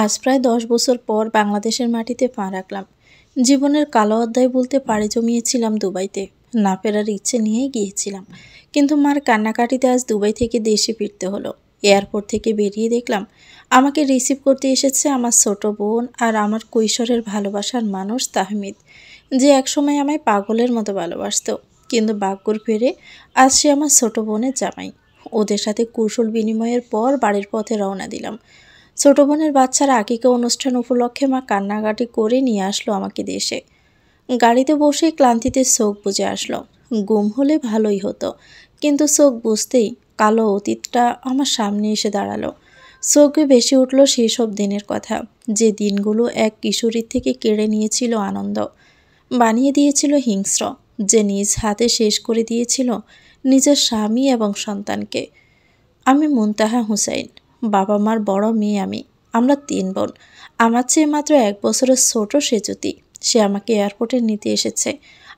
আজ প্রায় ১০ বছর পর বাংলাদেশের মাটিতে পা রাখলাম। জীবনের কালো অধ্যায় বলতে পাড়ি জমিয়েছিলাম দুবাইতে। না ফেরার ইচ্ছে নিয়েই গিয়েছিলাম। কিন্তু মার কান্নাকাটিতে আজ দুবাই থেকে দেশে ফিরতে হলো। এয়ারপোর্ট থেকে বেরিয়ে দেখলাম আমাকে রিসিভ করতে এসেছে আমার ছোট বোন আর আমার কৈশোরের ভালোবাসার মানুষ তাহমিদ, যে একসময় আমায় পাগলের মতো ভালোবাসতো। কিন্তু ভাগ্যর ফেরে আজ সে আমার ছোট বোনের জামাই। ওদের সাথে কুশল বিনিময়ের পর বাড়ির পথে রওনা দিলাম। ছোট বোনের বাচ্চার আকিকা অনুষ্ঠান উপলক্ষে মা কান্নাকাটি করে নিয়ে আসলো আমাকে দেশে। গাড়িতে বসেই ক্লান্তিতে চোখ বুজে আসলো। ঘুম হলে ভালোই হতো, কিন্তু চোখ বুজতেই কালো অতীতটা আমার সামনে এসে দাঁড়ালো। চোখে ভেসে উঠল সেই সব দিনের কথা, যে দিনগুলো এক কিশোরীর থেকে কেড়ে নিয়েছিল আনন্দ, বানিয়ে দিয়েছিল হিংস্র, যে নিজ হাতে শেষ করে দিয়েছিল নিজের স্বামী এবং সন্তানকে। আমি মুনতাহা হুসাইন, বাবা মার বড় মেয়ে আমি। আমরা ৩ বোন। আমার চেয়ে মাত্র ১ বছরের ছোট সেজুতি। সে আমাকে এয়ারপোর্টে নিতে এসেছে।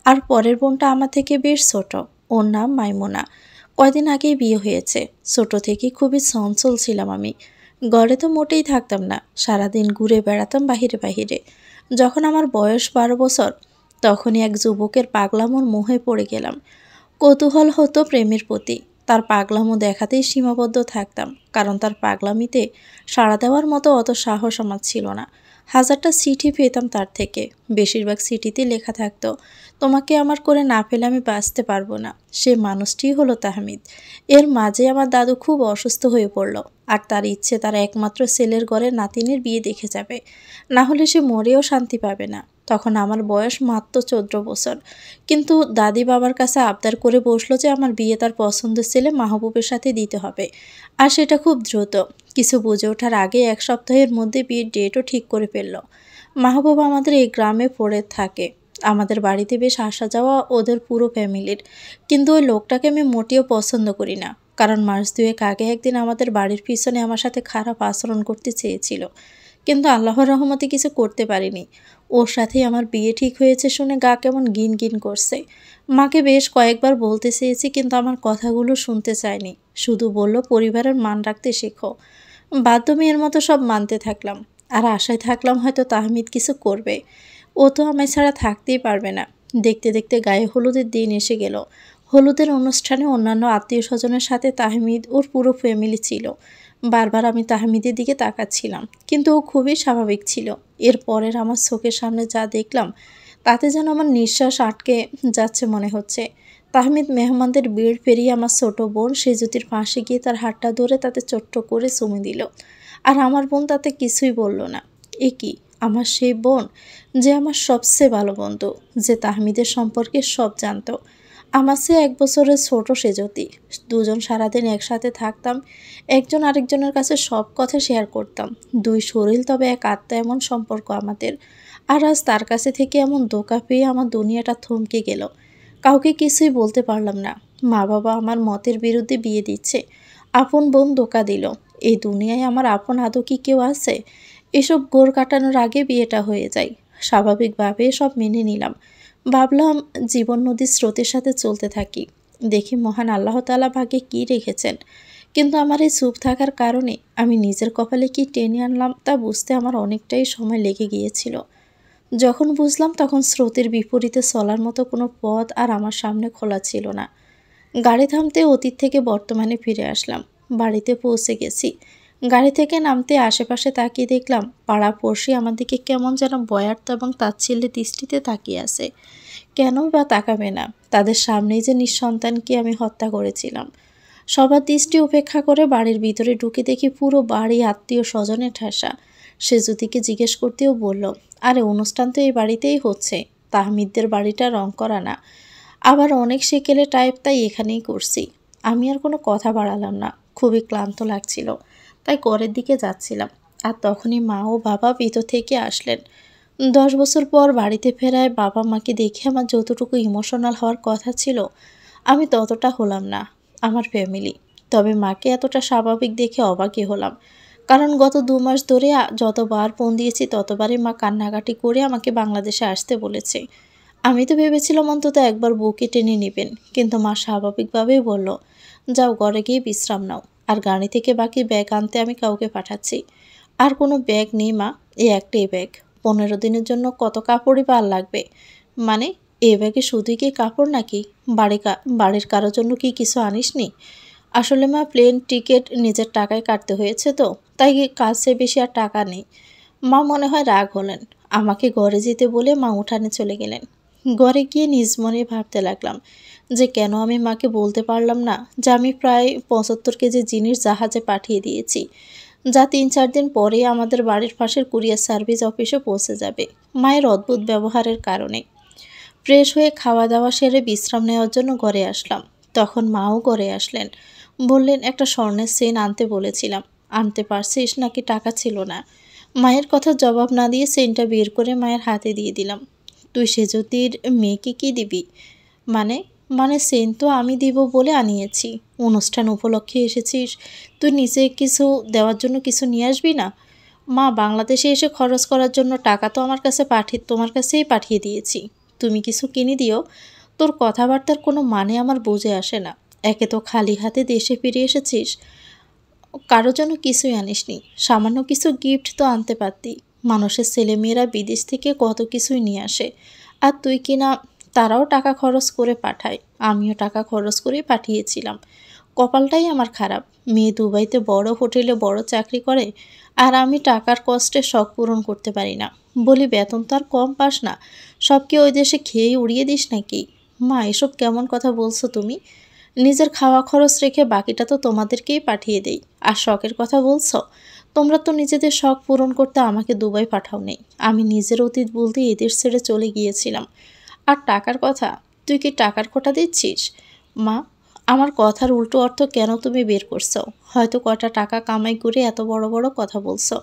আর পরের বোনটা আমার থেকে বেশ ছোট। ওর নাম মাইমুনা। কয়দিন আগেই বিয়ে হয়েছে। ছোট থেকেই খুবই চঞ্চল ছিলাম আমি। ঘরে তো মোটেই থাকতাম না, সারাদিন ঘুরে বেড়াতাম বাহিরে বাহিরে। যখন আমার বয়স ১২ বছর, তখনই এক যুবকের পাগলামোর মোহে পড়ে গেলাম। কৌতূহল হতো প্রেমের প্রতি। তার পাগলামো দেখাতেই সীমাবদ্ধ থাকতাম, কারণ তার পাগলামিতে সাড়া দেওয়ার মতো অত সাহস আমার ছিল না। হাজারটা চিঠি পেতাম তার থেকে। বেশিরভাগ চিঠিতে লেখা থাকতো, তোমাকে আমার করে না পেলে আমি বাঁচতে পারবো না। সে মানুষটিই হলো তাহমিদ। এর মাঝে আমার দাদু খুব অসুস্থ হয়ে পড়ল। আর তার ইচ্ছে তার একমাত্র ছেলের ঘরে নাতিনের বিয়ে দেখে যাবে, না হলে সে মরেও শান্তি পাবে না। তখন আমার বয়স মাত্র ১৪ বছর। কিন্তু দাদি বাবার কাছে আবদার করে বসলো যে আমার বিয়ে তার পছন্দের ছেলে মাহবুবের সাথে দিতে হবে। আর সেটা খুব দ্রুত। কিছু বুঝে ওঠার আগে ১ সপ্তাহের মধ্যে বিয়ের ডেটও ঠিক করে ফেলল। মাহবুব আমাদের এই গ্রামে পড়ে থাকে। আমাদের বাড়িতে বেশ আসা যাওয়া ওদের পুরো ফ্যামিলির। কিন্তু ওই লোকটাকে আমি মোটেও পছন্দ করি না। কারণ মাস ২ আগে একদিন আমাদের বাড়ির পিছনে আমার সাথে খারাপ আচরণ করতে চেয়েছিল। কিন্তু আল্লাহর রহমতে কিছু করতে পারিনি। ওর সাথেই আমার বিয়ে ঠিক হয়েছে শুনে গা কেমন গিন গিন করছে। মাকে বেশ কয়েকবার বলতে চেয়েছি, কিন্তু আমার কথাগুলো শুনতে চায়নি। শুধু বলল, পরিবারের মান রাখতে শেখো। বাধ্য মেয়ের মতো সব মানতে থাকলাম। আর আশায় থাকলাম হয়তো তাহমিদ কিছু করবে। ও তো আমায় ছাড়া থাকতেই পারবে না। দেখতে দেখতে গায়ে হলুদের দিন এসে গেল। হলুদের অনুষ্ঠানে অন্যান্য আত্মীয় স্বজনের সাথে তাহমিদ ওর পুরো ফ্যামিলি ছিল। বারবার আমি তাহমিদের দিকে তাকাচ্ছিলাম, কিন্তু ও খুবই স্বাভাবিক ছিল। এরপরের আমার চোখের সামনে যা দেখলাম, তাতে যেন আমার নিঃশ্বাস আটকে যাচ্ছে মনে হচ্ছে। তাহমিদ মেহমানদের ভিড় পেরিয়ে আমার ছোট বোন সেজুতির পাশে গিয়ে তার হাতটা ধরে তাতে ছোট্ট করে চুমু দিল। আর আমার বোন তাতে কিছুই বলল না। এ কি, আমার সেই বোন, যে আমার সবচেয়ে ভালো বন্ধু, যে তাহমিদের সম্পর্কে সব জানতো। আমার চেয়ে ১ বছরের ছোট সেজতি। দুজন সারাদিন একসাথে থাকতাম। একজন আরেকজনের কাছে সব কথা শেয়ার করতাম। ২ শরীর তবে এক আত্মা, এমন সম্পর্ক আমাদের। আর আজ তার কাছে থেকে এমন ধোঁকা পেয়ে আমার দুনিয়াটা থমকে গেল। কাউকে কিছুই বলতে পারলাম না। মা বাবা আমার মতের বিরুদ্ধে বিয়ে দিচ্ছে। আপন বোন ধোঁকা দিল। এই দুনিয়ায় আমার আপন আদৌ কি কেউ আছে? এসব ঘোর কাটানোর আগে বিয়েটা হয়ে যায়। স্বাভাবিকভাবে সব মেনে নিলাম। ভাবলাম জীবন নদীর স্রোতের সাথে চলতে থাকি, দেখি মহান আল্লাহ তাআলা ভাগ্যে কী রেখেছেন। কিন্তু আমার এই চুপ থাকার কারণে আমি নিজের কপালে কি টেনে আনলাম তা বুঝতে আমার অনেকটাই সময় লেগে গিয়েছিল। যখন বুঝলাম, তখন স্রোতের বিপরীতে চলার মতো কোনো পথ আর আমার সামনে খোলা ছিল না। গাড়ি থামতে অতীত থেকে বর্তমানে ফিরে আসলাম। বাড়িতে পৌঁছে গেছি। গাড়ি থেকে নামতে আশেপাশে তাকিয়ে দেখলাম পাড়া-পড়শি আমার দিকে কেমন যেন ভয়ার্ত এবং তাচ্ছিল্যের দৃষ্টিতে তাকিয়ে আছে। কেনই বা তাকাবে না? তাদের সামনেই যে নিঃসন্তানকে আমি হত্যা করেছিলাম। সবার দৃষ্টি উপেক্ষা করে বাড়ির ভিতরে ঢুকে দেখি পুরো বাড়ি আত্মীয় স্বজনে ঠেসা। সে জ্যোতিকে জিজ্ঞেস করতেও বলল, আরে অনুষ্ঠান তো এই বাড়িতেই হচ্ছে, তাহমিদদের বাড়িটা রং করা না। আবার অনেক সেকেলে টাইপ, তাই এখানেই করছি। আমি আর কোনো কথা বাড়ালাম না। খুবই ক্লান্ত লাগছিল, তাই ঘরের দিকে যাচ্ছিলাম। আর তখনই মা ও বাবা ভিতর থেকে আসলেন। ১০ বছর পর বাড়িতে ফেরায় বাবা মাকে দেখে আমার যতটুকু ইমোশনাল হওয়ার কথা ছিল, আমি ততটা হলাম না। আমার ফ্যামিলি, তবে মাকে এতটা স্বাভাবিক দেখে অবাকই হলাম। কারণ গত ২ মাস ধরে যতবার ফোন দিয়েছি ততবারই মা কান্নাকাটি করে আমাকে বাংলাদেশে আসতে বলেছে। আমি তো ভেবেছিলাম অন্তত একবার বুকে টেনে নেবেন, কিন্তু মা স্বাভাবিকভাবেই বলল, যাও ঘরে গিয়ে বিশ্রাম নাও। আর গাড়ি থেকে বাকি ব্যাগ আনতে আমি কাউকে পাঠাচ্ছি। আর কোনো ব্যাগ নেই মা, এই একটাই ব্যাগ। 15 দিনের জন্য কত কাপড়ই বা আর লাগবে? মানে এই ব্যাগে শুধুই কি কাপড় নাকি বাড়ির কারোর জন্য কি কিছু আনিসনি? আসলে মা প্লেন টিকিট নিজের টাকায় কাটতে হয়েছে তো, তাই কাছে বেশি আর টাকা নেই। মা মনে হয় রাগ হলেন। আমাকে ঘরে যেতে বলে মা উঠানে চলে গেলেন। ঘরে গিয়ে নিজ মনে ভাবতে লাগলাম যে কেন আমি মাকে বলতে পারলাম না যে আমি প্রায় 75 কেজি জিনিস জাহাজে পাঠিয়ে দিয়েছি, যা 3-4 দিন পরেই আমাদের বাড়ির পাশের কুরিয়ার সার্ভিস অফিসে পৌঁছে যাবে, মায়ের অদ্ভুত ব্যবহারের কারণে। ফ্রেশ হয়ে খাওয়া দাওয়া সেরে বিশ্রাম নেওয়ার জন্য ঘরে আসলাম। তখন মাও ঘরে আসলেন। বললেন, একটা স্বর্ণের চেইন আনতে বলেছিলাম, আনতে পারছিস নাকি টাকা ছিল না? মায়ের কথার জবাব না দিয়ে চেইনটা বের করে মায়ের হাতে দিয়ে দিলাম। তুই সেজদির মেয়েকে কি দিবি? মানে মানে চেইন তো আমি দিব বলে আনিয়েছি। অনুষ্ঠান উপলক্ষে এসেছিস, তুই নিজে কিছু দেওয়ার জন্য কিছু নিয়ে আসবি না? মা, বাংলাদেশে এসে খরচ করার জন্য টাকা তো তোমার কাছেই পাঠিয়ে দিয়েছি। তুমি কিছু কিনে দিও। তোর কথাবার্তার কোনো মানে আমার বুঝে আসে না। একে তো খালি হাতে দেশে ফিরে এসেছিস, কারোর জন্য কিছুই আনিসনি। সামান্য কিছু গিফট তো আনতে পারতি। মানুষের ছেলেমেয়েরা বিদেশ থেকে কত কিছুই নিয়ে আসে, আর তুই কিনা তারাও টাকা খরচ করে পাঠায়, আমিও টাকা খরচ করে পাঠিয়েছিলাম। কপালটাই আমার খারাপ। মেয়ে দুবাইতে বড় হোটেলে বড় চাকরি করে, আর আমি টাকার কষ্টে শখ পূরণ করতে পারি না। বলি, বেতন তো আর কম পাস না, সব কি ওই দেশে খেয়েই উড়িয়ে দিস নাকি? মা, এসব কেমন কথা বলছো তুমি? নিজের খাওয়া খরচ রেখে বাকিটা তো তোমাদেরকেই পাঠিয়ে দেই, আর শখের কথা বলছো? তোমরা তো নিজেদের শখ পূরণ করতে আমাকে দুবাই পাঠাও নেই। আমি নিজের অতীত বলতে এদেশ ছেড়ে চলে গিয়েছিলাম। আর টাকার কথা, তুই কি টাকার খোঁটা দিচ্ছিস? মা, আমার কথার উল্টো অর্থ কেন তুমি বের করছো? হয়তো কটা টাকা কামাই করে এত বড় বড় কথা বলছো।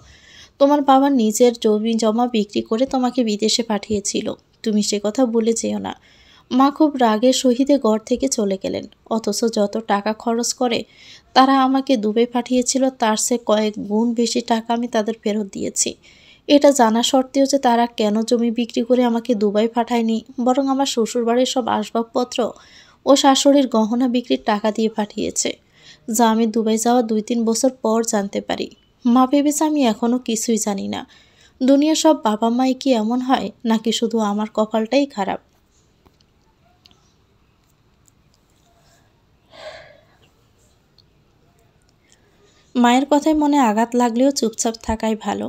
তোমার বাবা নিজের জমি জমা বিক্রি করে তোমাকে বিদেশে পাঠিয়েছিল, তুমি সে কথা ভুলে যেও না। মা খুব রাগের সহিতে ঘর থেকে চলে গেলেন। অথচ যত টাকা খরচ করে তারা আমাকে দুবাই পাঠিয়েছিল, তার চেয়ে কয়েক গুণ বেশি টাকা আমি তাদের ফেরত দিয়েছি। এটা জানা সত্ত্বেও যে তারা কেন জমি বিক্রি করে আমাকে দুবাই পাঠায়নি, বরং আমার শ্বশুরবাড়ির সব আসবাবপত্র ও শাশুড়ির গহনা বিক্রির টাকা দিয়ে পাঠিয়েছে, যা আমি দুবাই যাওয়া 2-3 বছর পর জানতে পারি। মা ভেবেছে আমি এখনও কিছুই জানি না। দুনিয়ার সব বাবা মাই কি এমন হয়, নাকি শুধু আমার কপালটাই খারাপ? মায়ের কথায় মনে আঘাত লাগলেও চুপচাপ থাকাই ভালো।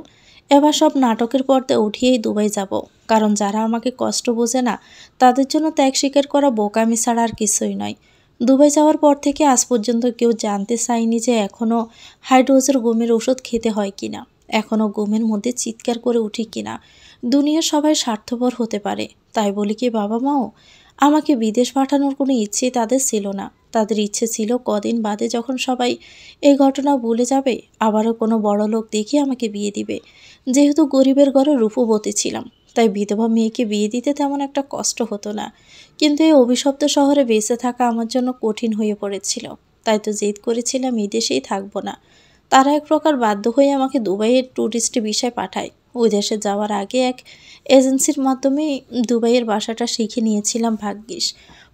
এবার সব নাটকের পর্দায় উঠিয়েই দুবাই যাব, কারণ যারা আমাকে কষ্ট বোঝে না তাদের জন্য ত্যাগ স্বীকার করা বোকামি ছাড়া আর কিছুই নয়। দুবাই যাওয়ার পর থেকে আজ পর্যন্ত কেউ জানতে চায়নি যে এখনও হাই ডোজের ঘুমের ওষুধ খেতে হয় কিনা, এখনও ঘুমের মধ্যে চিৎকার করে উঠি কিনা। দুনিয়ার সবাই স্বার্থপর হতে পারে, তাই বলি কি বাবা মাও আমাকে বিদেশ পাঠানোর কোনো ইচ্ছেই তাদের ছিল না। তাদের ইচ্ছে ছিল কদিন বাদে যখন সবাই এই ঘটনা ভুলে যাবে, আবারও কোনো বড় লোক দেখে আমাকে বিয়ে দিবে। যেহেতু গরিবের ঘরে রূপবতী ছিলাম, তাই বিধবা মেয়েকে বিয়ে দিতে তেমন একটা কষ্ট হতো না। কিন্তু এই অভিশপ্ত শহরে বেঁচে থাকা আমার জন্য কঠিন হয়ে পড়েছিল। তাই তো জেদ করেছিলাম এই দেশেই থাকবো না। তারা এক প্রকার বাধ্য হয়ে আমাকে দুবাইয়ের ট্যুরিস্ট ভিসায় পাঠায়। ওই দেশে যাওয়ার আগে এক এজেন্সির মাধ্যমে দুবাইয়ের বাসাটা শিখে নিয়েছিলাম ভাগ্যিস।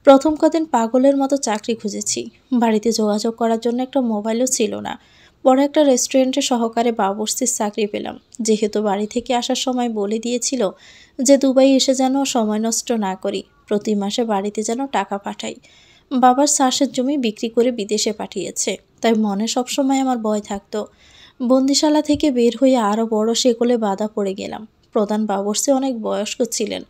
প্রথম কদিন পাগলের মতো চাকরি খুঁজেছি। বাড়িতে যোগাযোগ করার জন্য একটা মোবাইলও ছিল না। বড় একটা রেস্টুরেন্টে সহকারে বাবুর্চির চাকরি পেলাম, যেহেতু বাড়ি থেকে আসার সময় বলে দিয়েছিল যে দুবাই এসে যেন সময় নষ্ট না করি, প্রতি মাসে বাড়িতে যেন টাকা পাঠাই। বাবার চাষের জমি বিক্রি করে বিদেশে পাঠিয়েছে, তাই মনে সবসময় আমার ভয় থাকতো। বন্দিশালা থেকে বের হয়ে আরও বড় শেকলে বাধা পড়ে গেলাম। প্রধান বাবুর্চি অনেক বয়স্ক ছিলেন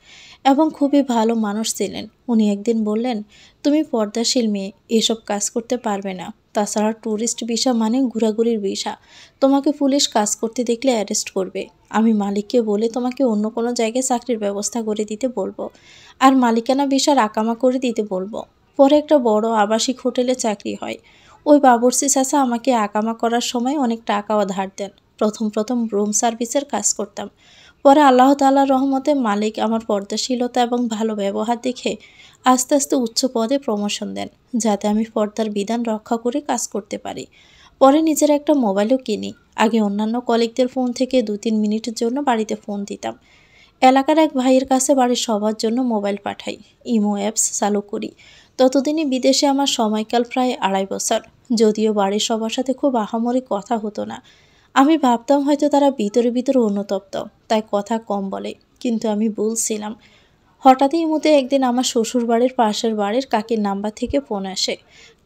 এবং খুবই ভালো মানুষ ছিলেন। উনি একদিন বললেন, তুমি পর্দাশীল মেয়ে, এসব কাজ করতে পারবে না। তাছাড়া ট্যুরিস্ট ভিসা মানে ঘোরাঘুরির ভিসা, তোমাকে পুলিশ কাজ করতে দেখলে অ্যারেস্ট করবে। আমি মালিককে বলে তোমাকে অন্য কোনো জায়গায় চাকরির ব্যবস্থা করে দিতে বলবো, আর মালিকানা ভিসার আকামা করে দিতে বলবো। পরে একটা বড় আবাসিক হোটেলে চাকরি হয়। ওই বাবুর্চি চাচা আমাকে আকামা করার সময় অনেক টাকাও ধার দেন। প্রথম প্রথম রুম সার্ভিসের কাজ করতাম। পরে আল্লাহ তাআলার রহমতে মালিক আমার পর্দাশীলতা এবং ভালো ব্যবহার দেখে আস্তে আস্তে উচ্চ পদে প্রমোশন দেন, যাতে আমি পর্দার বিধান রক্ষা করে কাজ করতে পারি। পরে নিজের একটা মোবাইলও কিনি। আগে অন্যান্য কলিগদের ফোন থেকে 2-3 মিনিটের জন্য বাড়িতে ফোন দিতাম। এলাকার এক ভাইয়ের কাছে বাড়ির সবার জন্য মোবাইল পাঠাই, ইমো অ্যাপস চালু করি। ততদিনই বিদেশে আমার সময়কাল প্রায় 2.5 বছর। যদিও বাড়ির সবার সাথে খুব আহামরি কথা হতো না, আমি ভাবতাম হয়তো তারা ভিতরে ভিতরে অনুতপ্ত, তাই কথা কম বলে, কিন্তু আমি বলছিলাম। হঠাৎই মধ্যে একদিন আমার শ্বশুর বাড়ির পাশের বাড়ির কাকির নাম্বার থেকে ফোন আসে।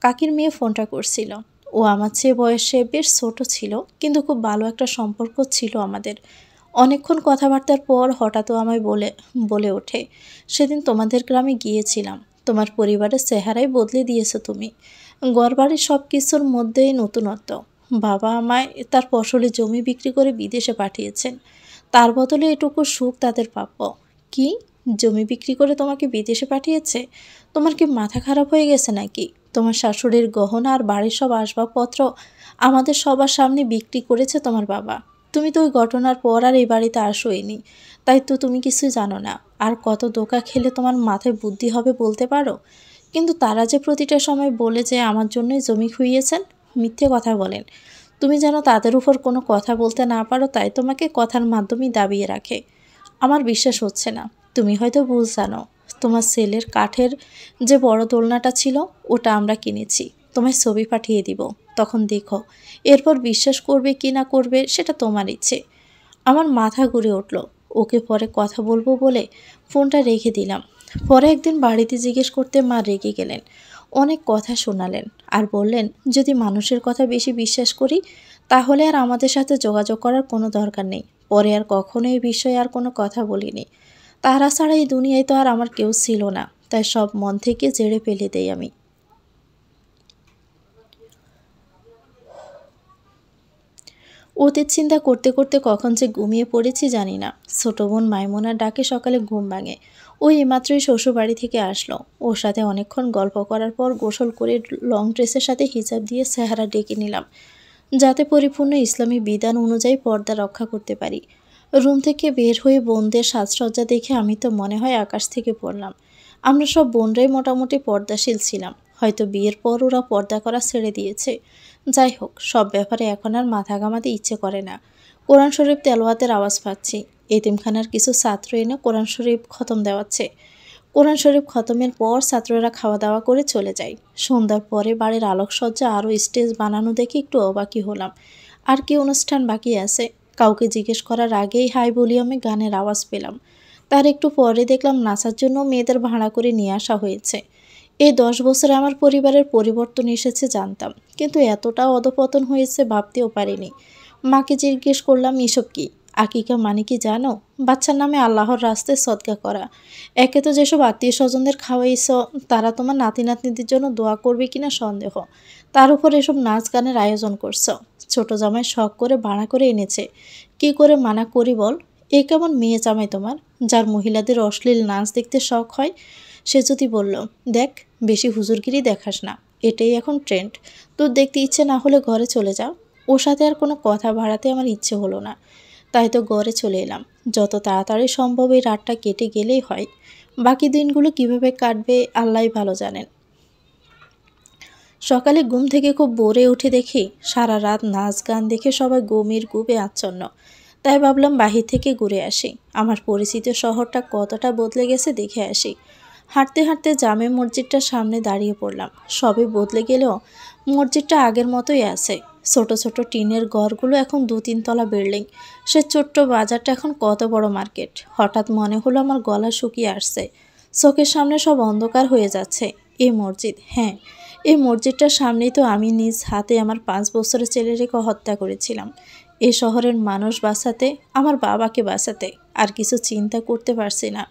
কাকির মেয়ে ফোনটা করছিল। ও আমার চেয়ে বয়সে বেশ ছোট ছিল, কিন্তু খুব ভালো একটা সম্পর্ক ছিল আমাদের। অনেকক্ষণ কথাবার্তার পর হঠাৎ ও আমায় বলে বলে ওঠে, সেদিন তোমাদের গ্রামে গিয়েছিলাম, তোমার পরিবারের চেহারাই বদলে দিয়েছো তুমি। ঘরবাড়ির সব কিছুর মধ্যেই নতুনত্ব। বাবা আমায় তার ফসলি জমি বিক্রি করে বিদেশে পাঠিয়েছেন, তার বদলে এটুকু সুখ তাদের প্রাপ্য। কি, জমি বিক্রি করে তোমাকে বিদেশে পাঠিয়েছে? তোমার কি মাথা খারাপ হয়ে গেছে নাকি? তোমার শাশুড়ির গহনা আর বাড়ির সব আসবাবপত্র আমাদের সবার সামনে বিক্রি করেছে তোমার বাবা। তুমি তো ওই ঘটনার পর আর এই বাড়িতে আসোইনি, তাই তো তুমি কিছুই জানো না। আর কত ধোঁকা খেলে তোমার মাথায় বুদ্ধি হবে বলতে পারো? কিন্তু তারা যে প্রতিটা সময় বলে যে আমার জন্যই জমি খুইয়েছেন, মিথ্যে কথা বলেন। তুমি যেন তাদের উপর কোনো কথা বলতে না পারো, তাই তোমাকে কথার মাধ্যমেই দাবিয়ে রাখে। আমার বিশ্বাস হচ্ছে না। তুমি হয়তো ভুল জানো। তোমার ছেলের কাঠের যে বড় দোলনাটা ছিল, ওটা আমরা কিনেছি। তোমায় ছবি পাঠিয়ে দিব, তখন দেখো। এরপর বিশ্বাস করবে কি না করবে সেটা তোমার ইচ্ছে। আমার মাথা ঘুরে উঠল। ওকে পরে কথা বলবো বলে ফোনটা রেখে দিলাম। পরে একদিন বাড়িতে জিজ্ঞেস করতে মা রেগে গেলেন। অনেক কথা শোনালেন আর বললেন, যদি মানুষের কথা বেশি বিশ্বাস করি তাহলে আর আমাদের সাথে যোগাযোগ করার কোনো দরকার নেই। পরে আর কখনো এই বিষয়ে আর কোনো কথা বলিনি। তারা ছাড়া এই দুনিয়ায় তো আর আমার কেউ ছিল না, তাই সব মন থেকে ঝেড়ে ফেলে দেই আমি। অতীত চিন্তা করতে করতে কখন যে ঘুমিয়ে পড়েছি জানি না। ছোট বোন মাইমুনার ডাকে সকালে ঘুম ভাঙে। ও এইমাত্রই শ্বশুরবাড়ি থেকে আসলো। ওর সাথে অনেকক্ষণ গল্প করার পর গোসল করে লং ড্রেসের সাথে হিজাব দিয়ে চেহারা ডেকে নিলাম, যাতে পরিপূর্ণ ইসলামী বিধান অনুযায়ী পর্দা রক্ষা করতে পারি। রুম থেকে বের হয়ে বোনদের সাজসজ্জা দেখে আমি তো মনে হয় আকাশ থেকে পড়লাম। আমরা সব বোনরাই মোটামুটি পর্দাশীল ছিলাম, হয়তো বিয়ের পর ওরা পর্দা করা ছেড়ে দিয়েছে। যাই হোক, সব ব্যাপারে এখন আর মাথা ঘামাতে ইচ্ছে করে না। কোরআন শরীফ তেলাওয়াতের আওয়াজ পাচ্ছি। এতিমখানার কিছু ছাত্র এনে কোরআন শরীফ খতম দেওয়াচ্ছে। কোরআন শরীফ খতমের পর ছাত্ররা খাওয়া দাওয়া করে চলে যায়। সন্ধ্যার পরে বাড়ির আলোকসজ্জা আরও স্টেজ বানানো দেখে একটু অবাকই হলাম। আর কি অনুষ্ঠান বাকি আছে? কাউকে জিজ্ঞেস করার আগেই হাই ভলিউমে গানের আওয়াজ পেলাম। তার একটু পরে দেখলাম নাচার জন্য মেয়েদের ভাড়া করে নিয়ে আসা হয়েছে। এই 10 বছরে আমার পরিবারের পরিবর্তন এসেছে জানতাম, কিন্তু এতটা অধপতন হয়েছে ভাবতেও পারিনি। মাকে জিজ্ঞেস করলাম, এসব কি? আকিকা মানে কি জানো? বাচ্চার নামে আল্লাহর রাস্তায় সদকা করা। একে তো যেসব আত্মীয় স্বজনদের খাওয়াইছ, তারা তোমার নাতি নাতনিদের জন্য দোয়া করবে কিনা সন্দেহ, তার উপর এসব নাচ গানের আয়োজন করছো। ছোট জামাই শখ করে ভাড়া করে এনেছে, কি করে মানা করি বল? এ কেমন মেয়ে জামাই তোমার, যার মহিলাদের অশ্লীল নাচ দেখতে শখ হয়? সে যদি বলল, দেখ, বেশি হুজুরগিরি দেখাস না, এটাই এখন ট্রেন্ড, তোর দেখতে ইচ্ছে না হলে ঘরে চলে যাও। ওর সাথে আর কোনো কথা বাড়াতে আমার ইচ্ছে হলো না, তাই তো ঘরে চলে এলাম। যত তাড়াতাড়ি সম্ভব এই রাতটা কেটে গেলেই হয়। বাকি দিনগুলো কিভাবে কাটবে আল্লাহই ভালো জানেন। সকালে ঘুম থেকে খুব ভোরে উঠে দেখি সারা রাত নাচ গান দেখে সবাই গমির গুবে আচ্ছন্ন। তাই ভাবলাম বাহির থেকে ঘুরে আসি, আমার পরিচিত শহরটা কতটা বদলে গেছে দেখে আসি। হাঁটতে হাঁটতে জামে মসজিদটার সামনে দাঁড়িয়ে পড়লাম। সবে বদলে গেলেও মসজিদটা আগের মতোই আছে। ছোট ছোট টিনের ঘরগুলো এখন 2-3 তলা বিল্ডিং। সে ছোট্ট বাজারটা এখন কত বড় মার্কেট। হঠাৎ মনে হলো আমার গলা শুকিয়ে আসছে, চোখের সামনে সব অন্ধকার হয়ে যাচ্ছে। এই মসজিদ, হ্যাঁ, এই মসজিদটার সামনেই তো আমি নিজ হাতে আমার 5 বছরের ছেলেটাকে হত্যা করেছিলাম। এই শহরের মানুষ বাঁচাতে, আমার বাবাকে বাঁচাতে। আর কিছু চিন্তা করতে পারছি না।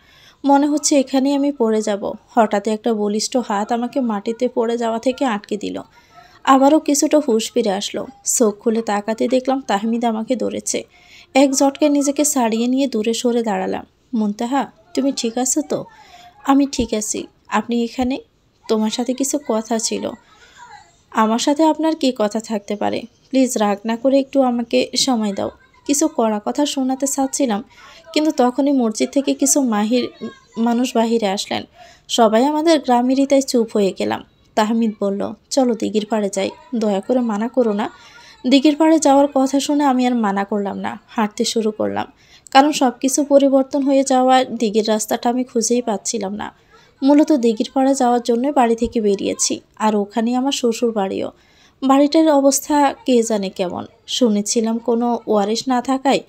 মনে হচ্ছে এখানেই আমি পড়ে যাব। হঠাৎ একটা বলিষ্ঠ হাত আমাকে মাটিতে পড়ে যাওয়া থেকে আটকে দিল। আবারও কিছুটা হুঁশ ফিরে আসলো। চোখ খুলে তাকাতে দেখলাম তাহমিদ আমাকে ধরেছে। এক ঝটকায় নিজেকে ছাড়িয়ে নিয়ে দূরে সরে দাঁড়ালাম। মুনতাহা, তুমি ঠিক আছো তো? আমি ঠিক আছি। আপনি এখানে? তোমার সাথে কিছু কথা ছিল। আমার সাথে আপনার কি কথা থাকতে পারে? প্লিজ রাগ না করে একটু আমাকে সময় দাও। কিছু কড়া কথা শোনাতে চাচ্ছিলাম, কিন্তু তখনই মসজিদ থেকে কিছু মানুষ বাহিরে আসলেন। সবাই আমাদের গ্রামেরই, তাই চুপ হয়ে গেলাম। তাহমিদ বলল, চলো দিঘির পাড়ে যাই, দয়া করে মানা করো না। দিঘির পাড়ে যাওয়ার কথা শুনে আমি আর মানা করলাম না, হাঁটতে শুরু করলাম। কারণ সব কিছু পরিবর্তন হয়ে যাওয়ায় দিঘির রাস্তাটা আমি খুঁজেই পাচ্ছিলাম না। মূলত দিঘির পাড়ে যাওয়ার জন্য বাড়ি থেকে বেরিয়েছি, আর ওখানেই আমার শ্বশুর বাড়িও। বাড়িটার অবস্থা কে জানে কেমন। শুনেছিলাম কোনো ওয়ারিশ না থাকায়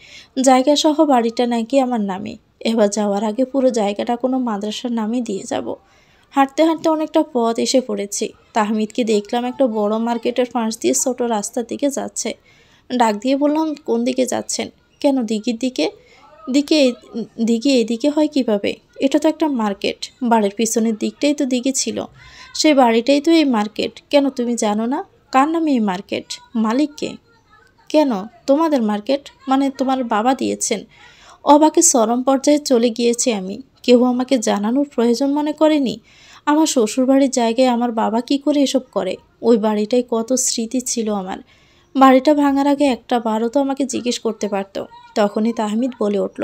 জায়গা সহ বাড়িটা নাকি আমার নামে। এবার যাওয়ার আগে পুরো জায়গাটা কোনো মাদ্রাসার নামে দিয়ে যাব। হাঁটতে হাঁটতে অনেকটা পথ এসে পড়েছি। তাহমিদকে দেখলাম একটা বড় মার্কেটের পাশ দিয়ে ছোট রাস্তার দিকে যাচ্ছে। ডাক দিয়ে বললাম, কোন দিকে যাচ্ছেন? কেন দিঘির দিকে? দিকে দিঘি এদিকে হয় কিভাবে? এটা তো একটা মার্কেট। বাড়ির পিছনের দিকটাই তো দিঘি ছিল। সেই বাড়িটাই তো এই মার্কেট। কেন তুমি জানো না? কার নামে এই মার্কেট? মালিককে? কেন তোমাদের মার্কেট? মানে তোমার বাবা দিয়েছেন? অবাকে চরম পর্যায়ে চলে গিয়েছি আমি। কেউ আমাকে জানানোর প্রয়োজন মনে করেনি। আমার শ্বশুরবাড়ির জায়গায় আমার বাবা কি করে এসব করে? ওই বাড়িটায় কত স্মৃতি ছিল আমার। বাড়িটা ভাঙার আগে একটা বারও তো আমাকে জিজ্ঞেস করতে পারতো। তখনই তাহমিদ বলে উঠল,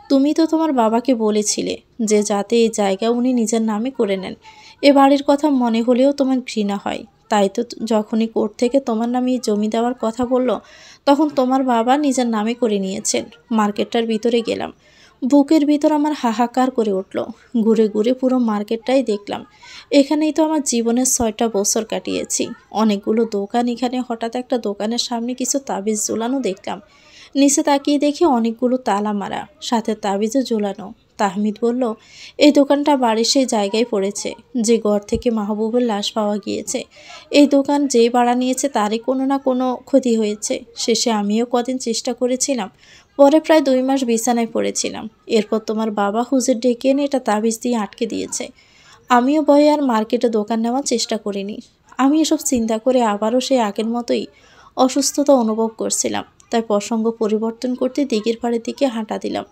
তুমি তো তোমার বাবাকে বলেছিলে যে যাতে এই জায়গা উনি নিজের নামে করে নেন। এ বাড়ির কথা মনে হলেও তোমার ঘৃণা হয়। তাই তো যখনই কোর্ট থেকে তোমার নামে এই জমি দেওয়ার কথা বলল, তখন তোমার বাবা নিজের নামে করে নিয়েছেন। মার্কেটটার ভিতরে গেলাম। বুকের ভিতর আমার হাহাকার করে উঠল। ঘুরে ঘুরে পুরো মার্কেটটাই দেখলাম। এখানেই তো আমার জীবনের 6টা বছর কাটিয়েছি। অনেকগুলো দোকান। এখানে হঠাৎ একটা দোকানের সামনে কিছু তাবিজ ঝোলানো দেখলাম। নিচে তাকিয়ে দেখি অনেকগুলো তালা মারা, সাথে তাবিজও ঝোলানো। তাহমিদ বলল, এই দোকানটা বাড়ির সেই জায়গায় পড়েছে যে ঘর থেকে মাহবুবের লাশ পাওয়া গিয়েছে। এই দোকান যেই ভাড়া নিয়েছে তারই কোনো না কোনো ক্ষতি হয়েছে। শেষে আমিও কদিন চেষ্টা করেছিলাম। পরে প্রায় 2 মাস বিছানায় পড়েছিলাম। এরপর তোমার বাবা হুজুর ডেকে এনে এটা তাবিজ দিয়ে আটকে দিয়েছে। আমিও ভয়ে আর মার্কেটে দোকান নেওয়ার চেষ্টা করিনি। আমি এসব চিন্তা করে আবারও সেই আগের মতোই অসুস্থতা অনুভব করছিলাম। তাই প্রসঙ্গ পরিবর্তন করতে দিঘির পাড়ের দিকে হাঁটা দিলাম।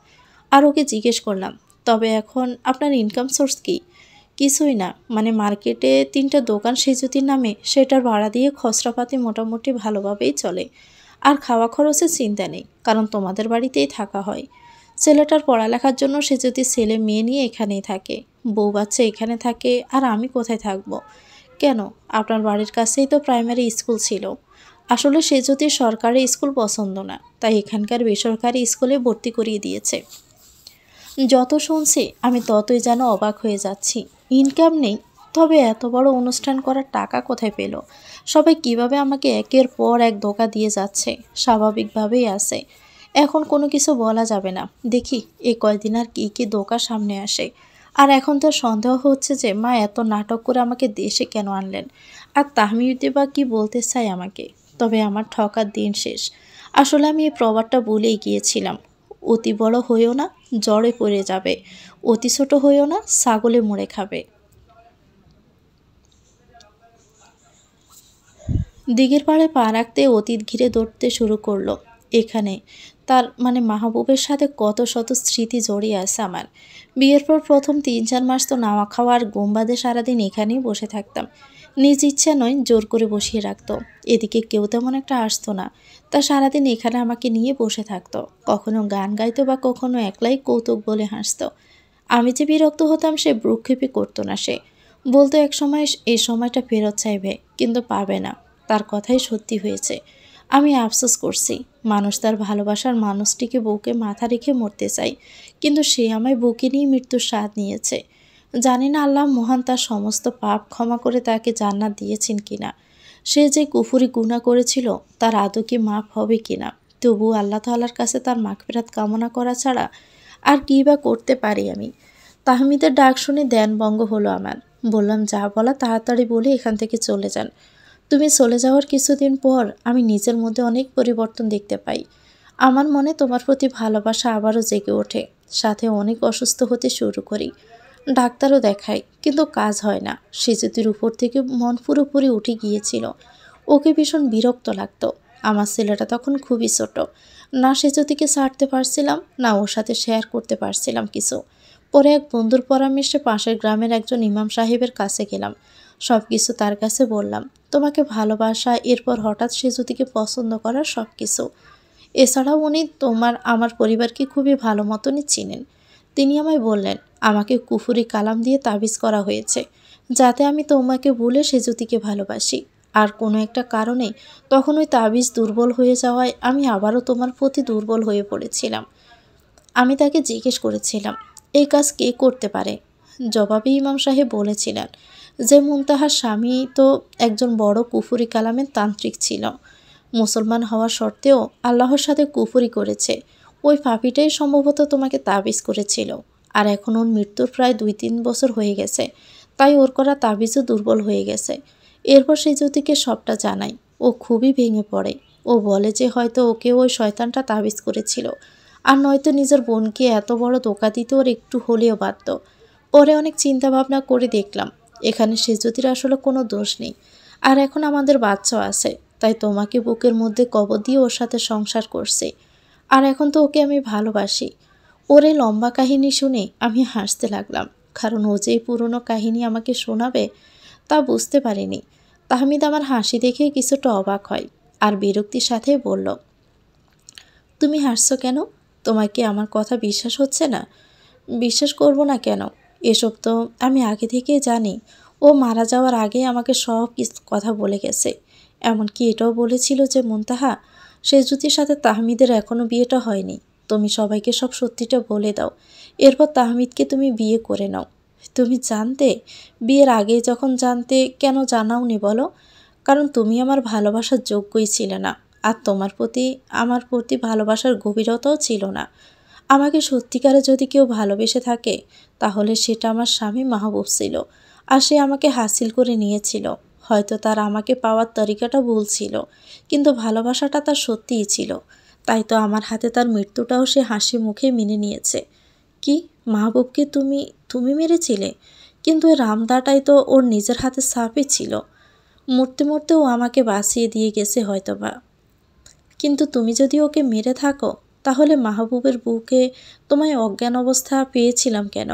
আর ওকে জিজ্ঞেস করলাম, তবে এখন আপনার ইনকাম সোর্স কী? কিছুই না, মানে মার্কেটে 3টা দোকান সেজুতির নামে, সেটার ভাড়া দিয়ে খসড়াপাতি মোটামুটি ভালোভাবেই চলে। আর খাওয়া খরচের চিন্তা নেই, কারণ তোমাদের বাড়িতেই থাকা হয়। ছেলেটার পড়ালেখার জন্য সে যদি ছেলে মেয়ে নিয়ে এখানেই থাকে, বউ বাচ্চা এখানে থাকে, আর আমি কোথায় থাকবো? কেন, আপনার বাড়ির কাছেই তো প্রাইমারি স্কুল ছিল। আসলে সে যদি সরকারি স্কুল পছন্দ না, তাই এখানকার বেসরকারি স্কুলে ভর্তি করিয়ে দিয়েছে। যত শুনছি আমি ততই যেন অবাক হয়ে যাচ্ছি। ইনকাম নেই, তবে এত বড় অনুষ্ঠান করার টাকা কোথায় পেল? সবাই কিভাবে আমাকে একের পর এক ধোঁকা দিয়ে যাচ্ছে। স্বাভাবিকভাবেই আছে। এখন কোনো কিছু বলা যাবে না। দেখি এই কয়দিন আর কী কী ধোঁকা সামনে আসে। আর এখন তো সন্দেহ হচ্ছে যে মা এত নাটক করে আমাকে দেশে কেন আনলেন, আর তাহমিদে বা কী বলতে চাই আমাকে। তবে আমার ঠকার দিন শেষ। আসলে আমি এই প্রবাদটা ভুলেই গিয়েছিলাম। অতি বড় হইও না, জ্বরে পড়ে যাবে। অতি ছোট হইও না, ছাগলে মুড়ে খাবে। দিঘির পাড়ে পা রাখতে অতীত ঘিরে ধরতে শুরু করলো। এখানে তার মানে মাহবুবের সাথে কত শত স্মৃতি জড়িয়ে আছে আমার। বিয়ের পর প্রথম 3-4 মাস তো নাওয়া খাওয়ার ঘুম বাদে সারাদিন এখানেই বসে থাকতাম। নিজ ইচ্ছা নয়, জোর করে বসিয়ে রাখতো। এদিকে কেউ তেমন একটা আসতো না। তা সারাদিন এখানে আমাকে নিয়ে বসে থাকতো। কখনো গান গাইতো বা কখনো একলাই কৌতুক বলে হাসতো। আমি যে বিরক্ত হতাম সে ভ্রুক্ষেপই করতো না। সে বলতো এক সময় এই সময়টা ফেরত চাইবে, কিন্তু পাবে না। তার কথাই সত্যি হয়েছে। আমি আফসোস করছি। মানুষ তার ভালোবাসার মানুষটিকে বুকে মাথা রেখে মরতে চাই, কিন্তু সে আমায় বুকে নিয়ে মৃত্যুর স্বাদ নিয়েছে। জানি না আল্লাহ মহান তার সমস্ত পাপ ক্ষমা করে তাকে জান্নাত দিয়েছেন কিনা। সে যে কুফরি গুনাহ করেছিল তার আদৌ কি মাফ হবে কিনা। তবু আল্লাহ তাআলার কাছে তার মাগফিরাত কামনা করা ছাড়া আর কী বা করতে পারি আমি। তাহমিদের ডাক শুনে ধ্যানভঙ্গ হলো আমার। বললাম, যা বলা তাড়াতাড়ি বলে এখান থেকে চলে যান। তুমি চলে যাওয়ার কিছুদিন পর আমি নিজের মধ্যে অনেক পরিবর্তন দেখতে পাই। আমার মনে তোমার প্রতি ভালোবাসা আবারও জেগে ওঠে। সাথে অনেক অসুস্থ হতে শুরু করি। ডাক্তারও দেখাই, কিন্তু কাজ হয় না। সেজুতির উপর থেকে মন পুরোপুরি উঠে গিয়েছিল। ওকে ভীষণ বিরক্ত লাগতো। আমার ছেলেটা তখন খুবই ছোট। না সেজুতিকে ছাড়তে পারছিলাম, না ওর সাথে শেয়ার করতে পারছিলাম কিছু। পরে এক বন্ধুর পরামর্শে পাশের গ্রামের একজন ইমাম সাহেবের কাছে গেলাম। সব কিছু তার কাছে বললাম। তোমাকে ভালোবাসা, এরপর হঠাৎ সেজুতিকে পছন্দ করা, সব কিছু। এছাড়াও উনি আমার পরিবারকে খুবই ভালো মতনই চিনেন। তিনি আমায় বললেন, আমাকে কুফরি কালাম দিয়ে তাবিজ করা হয়েছে, যাতে আমি তোমাকে ভুলে সেজুতিকে ভালোবাসি। আর কোনো একটা কারণে তখন ওই তাবিজ দুর্বল হয়ে যাওয়ায় আমি আবারও তোমার প্রতি দুর্বল হয়ে পড়েছিলাম। আমি তাকে জিজ্ঞেস করেছিলাম, এই কাজ কে করতে পারে? জবাবে ইমাম সাহেব বলেছিলেন, যে মুনতাহার স্বামী তো একজন বড় কুফরি কালামের তান্ত্রিক ছিল। মুসলমান হওয়া সত্ত্বেও আল্লাহর সাথে কুফরি করেছে। ওই পাপীটাই সম্ভবত তোমাকে তাবিজ করেছিল। আর এখন ওর মৃত্যুর প্রায় 2-3 বছর হয়ে গেছে, তাই ওর করা তাবিজও দুর্বল হয়ে গেছে। এরপর সে জ্যোতিকে সবটা জানায়। ও খুবই ভেঙে পড়ে। ও বলে যে হয়তো ওকে ওই শয়তানটা তাবিজ করেছিল, আর নয়তো নিজের বোনকে এত বড় ধোঁকা দিতে ওর একটু হলেও বাধ্য। পরে অনেক চিন্তা ভাবনা করে দেখলাম এখানে সেজুতির আসলে কোনো দোষ নেই। আর এখন আমাদের বাচ্চাও আছে, তাই তোমাকে বুকের মধ্যে কবর দিয়ে ওর সাথে সংসার করছে। আর এখন তো ওকে আমি ভালোবাসি। ওর এই লম্বা কাহিনী শুনে আমি হাসতে লাগলাম, কারণ ও যে পুরনো কাহিনী আমাকে শোনাবে তা বুঝতে পারিনি। তাহমিদ আমার হাসি দেখে কিছুটা অবাক হয় আর বিরক্তির সাথে বলল, তুমি হাসছো কেন? তোমার কি আমার কথা বিশ্বাস হচ্ছে না? বিশ্বাস করব না কেন? এসব তো আমি আগে থেকেই জানি। ও মারা যাওয়ার আগে আমাকে সব কিছু কথা বলে গেছে। এমনকি এটাও বলেছিল যে মুনতাহা, সেজুতির সাথে তাহমিদের এখনও বিয়েটা হয়নি। তুমি সবাইকে সব সত্যিটা বলে দাও, এরপর তাহমিদকে তুমি বিয়ে করে নাও। তুমি জানতে, বিয়ের আগে যখন জানতে কেন জানাওনি বলো? কারণ তুমি আমার ভালোবাসার যোগ্যই ছিলে না, আর তোমার প্রতি আমার প্রতি ভালোবাসার গভীরতাও ছিল না। আমাকে সত্যিকারে যদি কেউ ভালোবেসে থাকে তাহলে সেটা আমার স্বামী মাহবুব ছিল, আর সে আমাকে হাসিল করে নিয়েছিল। হয়তো তার আমাকে পাওয়ার তরিকাটা ভুল ছিল, কিন্তু ভালোবাসাটা তার সত্যিই ছিল। তাই তো আমার হাতে তার মৃত্যুটাও সে হাসি মুখে মেনে নিয়েছে। কি, মাহবুবকে তুমি তুমি মেরেছিলে? কিন্তু ওই রামদাটাই তো ওর নিজের হাতে সাপে ছিল। মরতে মরতেও আমাকে বাঁচিয়ে দিয়ে গেছে হয়তোবা। কিন্তু তুমি যদি ওকে মেরে থাকো তাহলে মাহবুবের বুকে তোমায় অজ্ঞান অবস্থা পেয়েছিলাম কেন?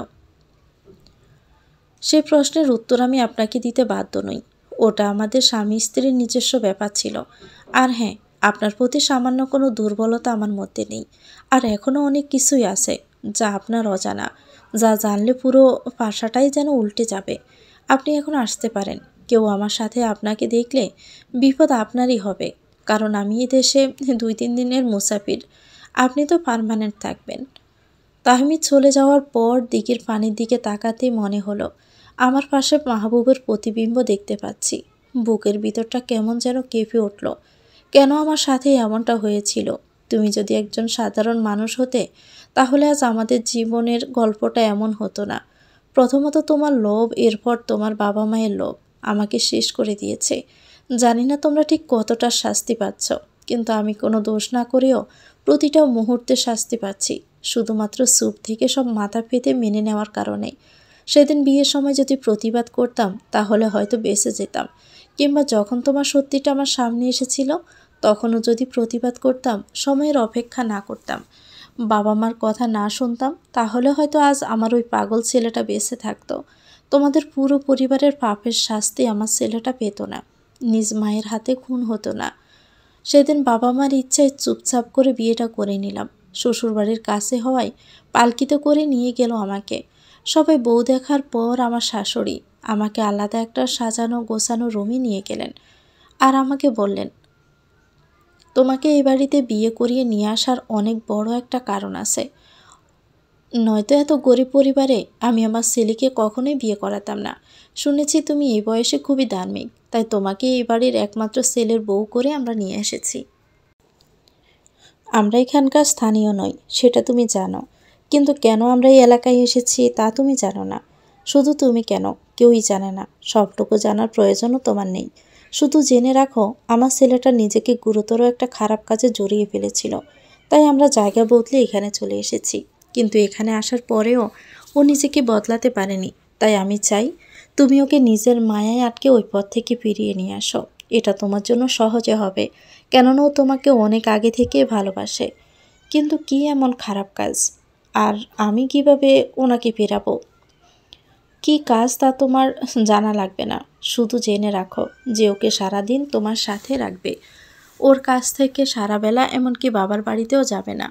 সেই প্রশ্নের উত্তর আমি আপনাকে দিতে বাধ্য নই। ওটা আমাদের স্বামী স্ত্রীর নিজস্ব ব্যাপার ছিল। আর হ্যাঁ, আপনার প্রতি সামান্য কোনো দুর্বলতা আমার মধ্যে নেই। আর এখনও অনেক কিছুই আছে যা আপনার অজানা, যা জানলে পুরো পাশাটাই যেন উল্টে যাবে। আপনি এখন আসতে পারেন। কেউ আমার সাথে আপনাকে দেখলে বিপদ আপনারই হবে, কারণ আমি এই দেশে 2-3 দিনের মুসাফির। আপনি তো পার্মানেন্ট থাকবেন। তাহমিদ চলে যাওয়ার পর দিঘির পানির দিকে তাকাতে মনে হলো আমার পাশে মাহবুবের প্রতিবিম্ব দেখতে পাচ্ছি। বুকের ভিতরটা কেমন যেন কেঁপে উঠল। কেন আমার সাথে এমনটা হয়েছিল? তুমি যদি একজন সাধারণ মানুষ হতে তাহলে আজ আমাদের জীবনের গল্পটা এমন হতো না। প্রথমত তোমার লোভ, এরপর তোমার বাবা মায়ের লোভ আমাকে শেষ করে দিয়েছে। জানি না তোমরা ঠিক কতটা শাস্তি পাচ্ছ, কিন্তু আমি কোনো দোষ না করেও প্রতিটা মুহূর্তে শাস্তি পাচ্ছি, শুধুমাত্র সুপ থেকে সব মাথা পেতে মেনে নেওয়ার কারণে। সেদিন বিয়ের সময় যদি প্রতিবাদ করতাম তাহলে হয়তো বেঁচে যেতাম, কিংবা যখন তোমার সত্যিটা আমার সামনে এসেছিল তখনও যদি প্রতিবাদ করতাম, সময়ের অপেক্ষা না করতাম, বাবা মার কথা না শুনতাম, তাহলে হয়তো আজ আমার ওই পাগল ছেলেটা বেঁচে থাকতো। তোমাদের পুরো পরিবারের পাপের শাস্তি আমার ছেলেটা পেত না, নিজ মায়ের হাতে খুন হতো না। সেদিন বাবা মার ইচ্ছায় চুপচাপ করে বিয়েটা করে নিলাম। শ্বশুরবাড়ির কাছে হওয়ায় পালকিতে করে নিয়ে গেল আমাকে। সবাই বউ দেখার পর আমার শাশুড়ি আমাকে আলাদা একটা সাজানো গোছানো রুমে নিয়ে গেলেন, আর আমাকে বললেন, তোমাকে এই বাড়িতে বিয়ে করিয়ে নিয়ে আসার অনেক বড় একটা কারণ আছে। নয়তো এত গরিব পরিবারে আমি আমার ছেলেকে কখনোই বিয়ে করাতাম না। শুনেছি তুমি এই বয়সে খুবই ধার্মিক, তাই তোমাকে এই বাড়ির একমাত্র ছেলের বউ করে আমরা নিয়ে এসেছি। আমরা এখানকার স্থানীয় নই সেটা তুমি জানো, কিন্তু কেন আমরা এই এলাকায় এসেছি তা তুমি জানো না। শুধু তুমি কেন, কেউই জানে না। সবটুকু জানার প্রয়োজনও তোমার নেই। শুধু জেনে রাখো, আমার ছেলেটা নিজেকে গুরুতর একটা খারাপ কাজে জড়িয়ে ফেলেছিল, তাই আমরা জায়গা বদলে এখানে চলে এসেছি। কিন্তু এখানে আসার পরেও ও নিজেকে বদলাতে পারেনি। তাই আমি চাই তুমি ওকে নিজের মায়ায় আটকে ওই পথ থেকে ফিরিয়ে নিয়ে আসো। এটা তোমার জন্য সহজে হবে, কেননা ও তোমাকে অনেক আগে থেকে ভালোবাসে। কিন্তু কি এমন খারাপ কাজ? আর আমি কিভাবে ওনাকে ফেরাবো? কি কাজ তা তোমার জানা লাগবে না। শুধু জেনে রাখো যে ওকে সারাদিন তোমার সাথে রাখবে। ওর কাছ থেকে সারা বেলা, এমনকি বাবার বাড়িতেও যাবে না।